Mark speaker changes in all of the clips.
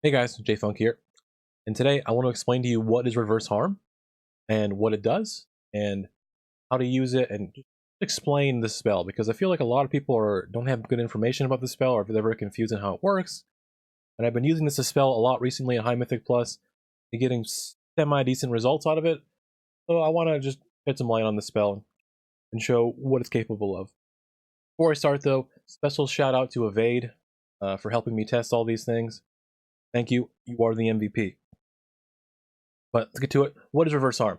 Speaker 1: Hey guys, J-Funk here, and today I want to explain to you what is reverse harm and what it does and how to use it and just explain the spell, because I feel like a lot of people don't have good information about the spell, or they're very confused on how it works. And I've been using this spell a lot recently in High Mythic Plus and getting semi-decent results out of it. So I want to just shed some light on the spell and show what it's capable of. Before I start though, special shout out to Evade for helping me test all these things. Thank you, you are the MVP. But let's get to it. What is Reverse Harm?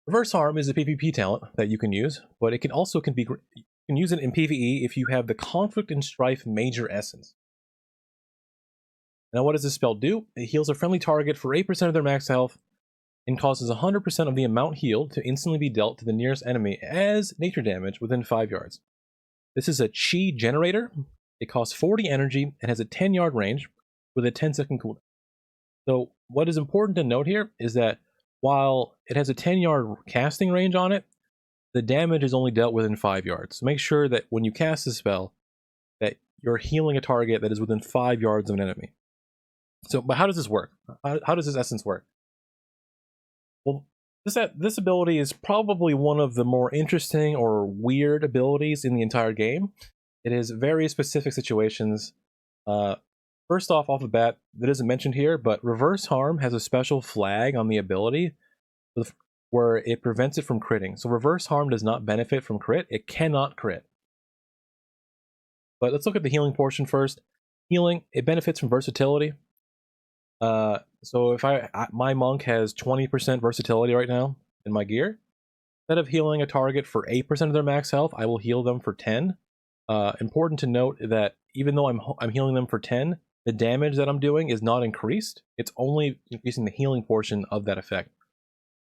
Speaker 1: Reverse Harm is a PvP talent that you can use, but it can also you can use it in PvE if you have the Conflict and Strife Major Essence. Now, what does this spell do? It heals a friendly target for 8% of their max health and causes 100% of the amount healed to instantly be dealt to the nearest enemy as nature damage within 5 yards. This is a chi generator. It costs 40 energy and has a 10-yard range with a 10-second cooldown. So what is important to note here is that while it has a 10-yard casting range on it, the damage is only dealt within 5 yards. So make sure that when you cast the spell, that you're healing a target that is within 5 yards of an enemy. So, but how does this work? How does this essence work? Well, this ability is probably one of the more interesting or weird abilities in the entire game. It has very specific situations. First off the bat, that isn't mentioned here, but Reverse Harm has a special flag on the ability where it prevents it from critting. So Reverse Harm does not benefit from crit. It cannot crit. But let's look at the healing portion first. Healing, it benefits from versatility. So if my monk has 20% versatility right now in my gear, instead of healing a target for 8% of their max health, I will heal them for 10. Important to note that even though I'm healing them for 10, the damage that I'm doing is not increased. It's only increasing the healing portion of that effect.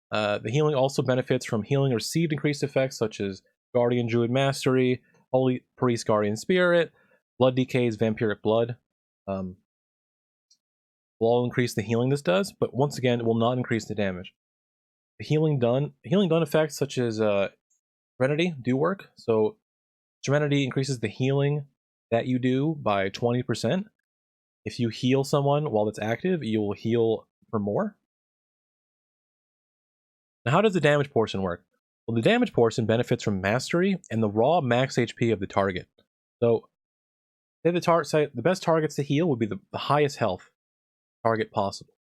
Speaker 1: The healing also benefits from healing received increased effects such as Guardian Druid Mastery, Holy Priest Guardian Spirit, Blood Decays, Vampiric Blood. Will all increase the healing this does, but once again, it will not increase the damage. The healing done effects such as Serenity do work. So Serenity increases the healing that you do by 20%. If you heal someone while it's active, you will heal for more. Now, how does the damage portion work? Well, the damage portion benefits from mastery and the raw max HP of the target. So, say the best targets to heal would be the highest health target possible,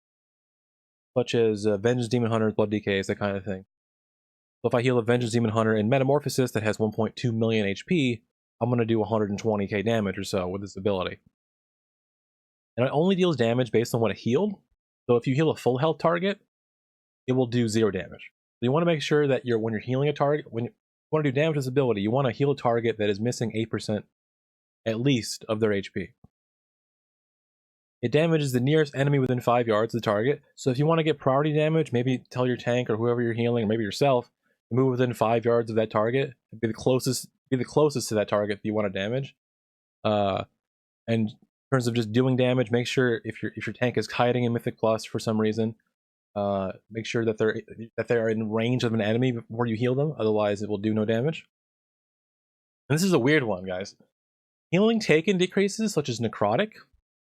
Speaker 1: such as Vengeance Demon Hunter, Blood Decays, that kind of thing. So if I heal a Vengeance Demon Hunter in Metamorphosis that has 1.2 million HP, I'm going to do 120k damage or so with this ability. And it only deals damage based on what it healed. So if you heal a full health target, it will do 0 damage. So you want to make sure that when you're healing a target, when you want to do damage with this ability, you want to heal a target that is missing 8% at least of their HP. It damages the nearest enemy within 5 yards of the target. So if you want to get priority damage, maybe tell your tank or whoever you're healing, or maybe yourself, to move within 5 yards of that target, be the closest to that target that you want to damage. And in terms of just doing damage, make sure if your tank is hiding in Mythic Plus for some reason, make sure that they're in range of an enemy before you heal them. Otherwise, it will do no damage. And this is a weird one, guys. Healing taken decreases, such as necrotic,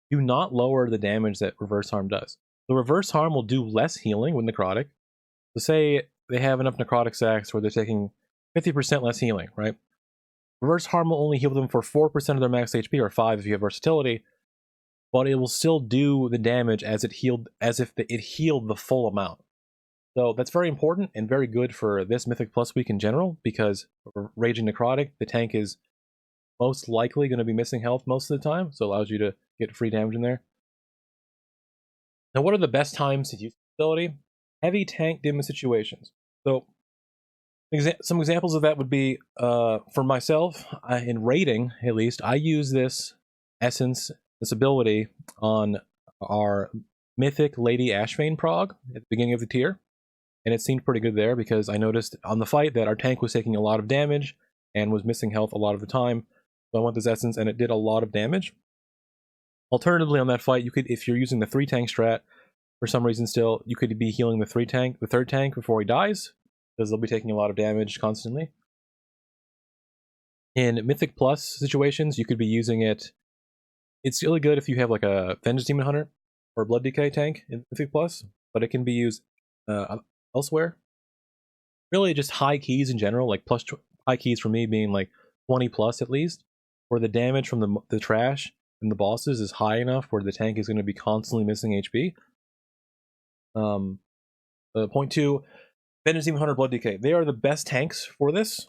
Speaker 1: do not lower the damage that Reverse Harm does. The Reverse Harm will do less healing with necrotic. So say they have enough necrotic sacks where they're taking 50% less healing, right? Reverse Harm will only heal them for 4% of their max HP, or 5 if you have versatility, but it will still do the damage as if it healed the full amount. So that's very important and very good for this Mythic Plus week in general, because Raging Necrotic, the tank is most likely going to be missing health most of the time, so it allows you to get free damage in there. Now, what are the best times to use this ability? Heavy tank dim situations. So some examples of that would be, for myself, in raiding at least, I use this essence, this ability, on our Mythic Lady Ashvane prog at the beginning of the tier. And it seemed pretty good there because I noticed on the fight that our tank was taking a lot of damage and was missing health a lot of the time. So I went this essence and it did a lot of damage. Alternatively, on that fight, you could, if you're using the 3 tank strat, for some reason still, you could be healing the third tank before he dies, because they'll be taking a lot of damage constantly. In Mythic Plus situations, you could be using it. It's really good if you have like a Vengeance Demon Hunter. or Blood Decay tank in Mythic Plus, but it can be used elsewhere. Really, just high keys in general, like high keys for me being like 20 plus at least, where the damage from the trash and the bosses is high enough where the tank is going to be constantly missing HP. Point 2, Vengeance Demon Hunter Blood Decay. They are the best tanks for this.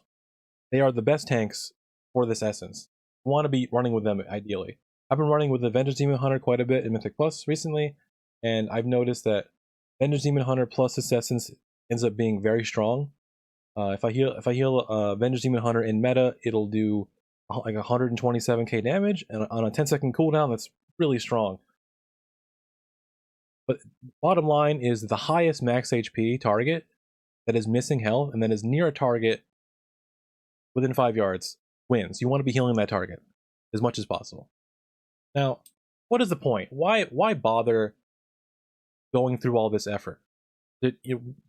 Speaker 1: They are the best tanks for this essence. You want to be running with them ideally. I've been running with the Vengeance Demon Hunter quite a bit in Mythic Plus recently, and I've noticed that Vengeance Demon Hunter plus this essence ends up being very strong. If I heal Vengeance Demon Hunter in meta, it'll do like 127k damage, and on a 10-second cooldown, that's really strong. But bottom line is the highest max HP target that is missing health and that is near a target within 5 yards wins. You want to be healing that target as much as possible. Now, what is the point? Why bother going through all this effort?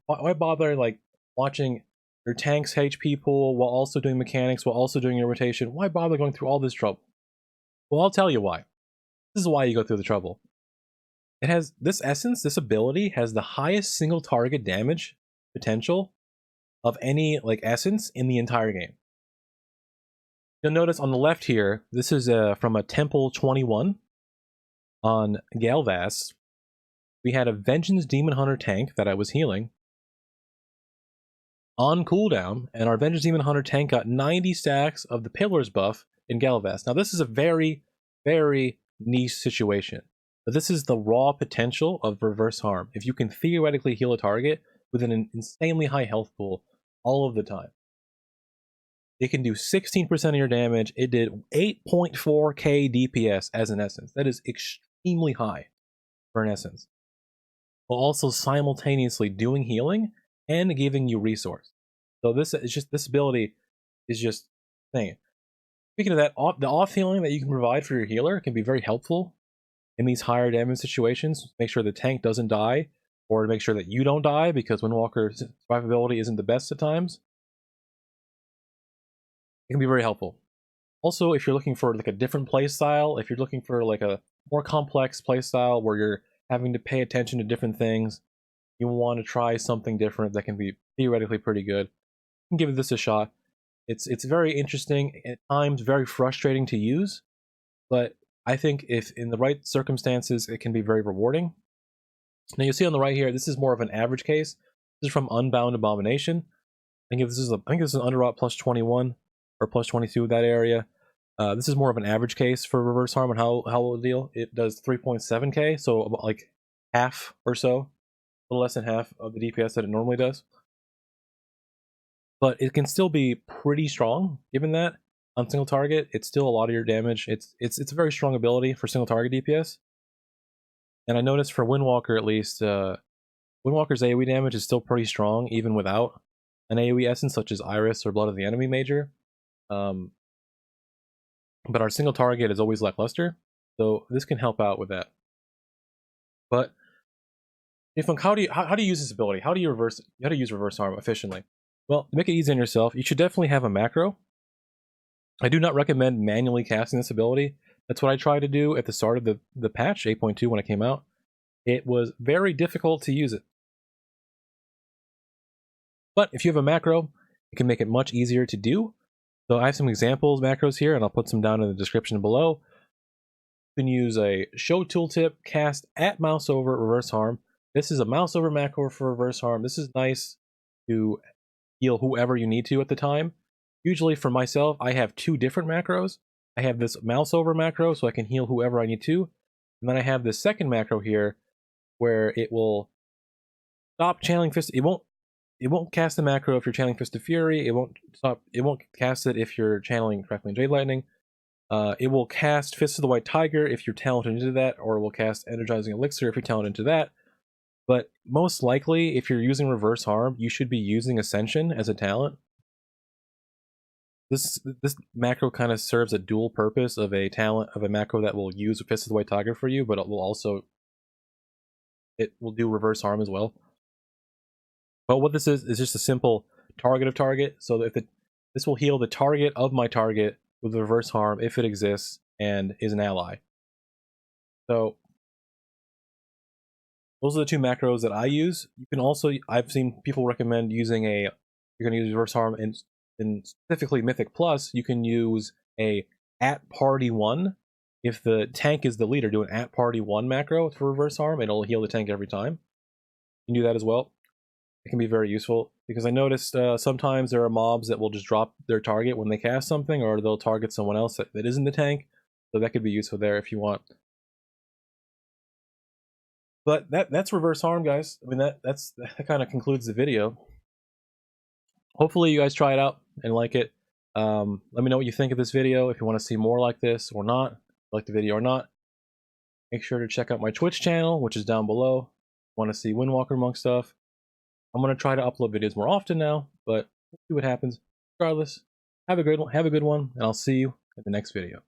Speaker 1: Why bother like watching your tank's HP pool while also doing mechanics, while also doing your rotation? Why bother going through all this trouble? Well, I'll tell you why. This is why you go through the trouble. It has this essence, this ability has the highest single target damage potential of any like essence in the entire game. You'll notice on the left here, this is from a Temple 21 on Galvas. We had a Vengeance Demon Hunter tank that I was healing on cooldown, and our Vengeance Demon Hunter tank got 90 stacks of the Pillars buff in Galvas. Now this is a very, very niche situation, but this is the raw potential of reverse harm. If you can theoretically heal a target with an insanely high health pool all of the time, it can do 16% of your damage. It did 8.4k DPS as an essence. That is extremely high for an essence, while also simultaneously doing healing and giving you resource. So this ability is just thing. Speaking of that, the off healing that you can provide for your healer can be very helpful in these higher damage situations. Make sure the tank doesn't die, or to make sure that you don't die, because Windwalker's survivability isn't the best at times. It can be very helpful. Also, if you're looking for like a different play style, if you're looking for like a more complex play style where you're having to pay attention to different things, you want to try something different that can be theoretically pretty good, you can give this a shot. It's very interesting, at times very frustrating to use, but I think if in the right circumstances, it can be very rewarding. Now you see on the right here, this is more of an average case. This is from Unbound Abomination. I think this is an Underrot plus 21 or plus 22 that area. This is more of an average case for reverse harm and how it will deal. It does 3.7k, so about like half or so, a little less than half of the DPS that it normally does. But it can still be pretty strong, given that on single target, it's still a lot of your damage. It's a very strong ability for single target DPS. And I noticed for Windwalker at least, Windwalker's AoE damage is still pretty strong, even without an AoE essence such as Iris or Blood of the Enemy Major. But our single target is always lackluster, so this can help out with that. But how do you use this ability? How do you use reverse harm efficiently? Well, to make it easy on yourself, you should definitely have a macro. I do not recommend manually casting this ability. That's what I tried to do at the start of the patch 8.2 when it came out. It was very difficult to use it. But if you have a macro, it can make it much easier to do. So I have some examples macros here, and I'll put some down in the description below. You can use a show tooltip, cast at mouse over, reverse harm. This is a mouse over macro for reverse harm. This is nice to heal whoever you need to at the time. Usually for myself, I have two different macros. I have this mouse over macro so I can heal whoever I need to. And then I have this second macro here where it will stop channeling Fist. It won't cast the macro if you're channeling Fist of Fury. It won't cast it if you're channeling Crackling Jade Lightning. It will cast Fist of the White Tiger if you're talented into that, or it will cast Energizing Elixir if you're talented into that. But most likely, if you're using reverse harm, you should be using Ascension as a talent. This macro kind of serves a dual purpose of a talent of a macro that will use Fist of the White Tiger for you, but it will do reverse harm as well. But what this is just a simple target of target. So if this will heal the target of my target with reverse harm if it exists and is an ally. So those are the two macros that I use. You can also, I've seen people recommend using a, you're going to use reverse harm, and in specifically Mythic Plus, you can use a at party 1. If the tank is the leader, do an at party 1 macro for reverse harm, and it'll heal the tank every time. You can do that as well. It can be very useful, because I noticed sometimes there are mobs that will just drop their target when they cast something, or they'll target someone else that isn't the tank, so that could be useful there if you want. But that's reverse harm, guys. I mean, that kind of concludes the video. Hopefully you guys try it out and like it. Let me know what you think of this video, if you want to see more like this or not, like the video or not. Make sure to check out my Twitch channel, which is down below. Want to see Windwalker Monk stuff. I'm going to try to upload videos more often now, but we'll see what happens. Regardless, have a good one, and I'll see you in the next video.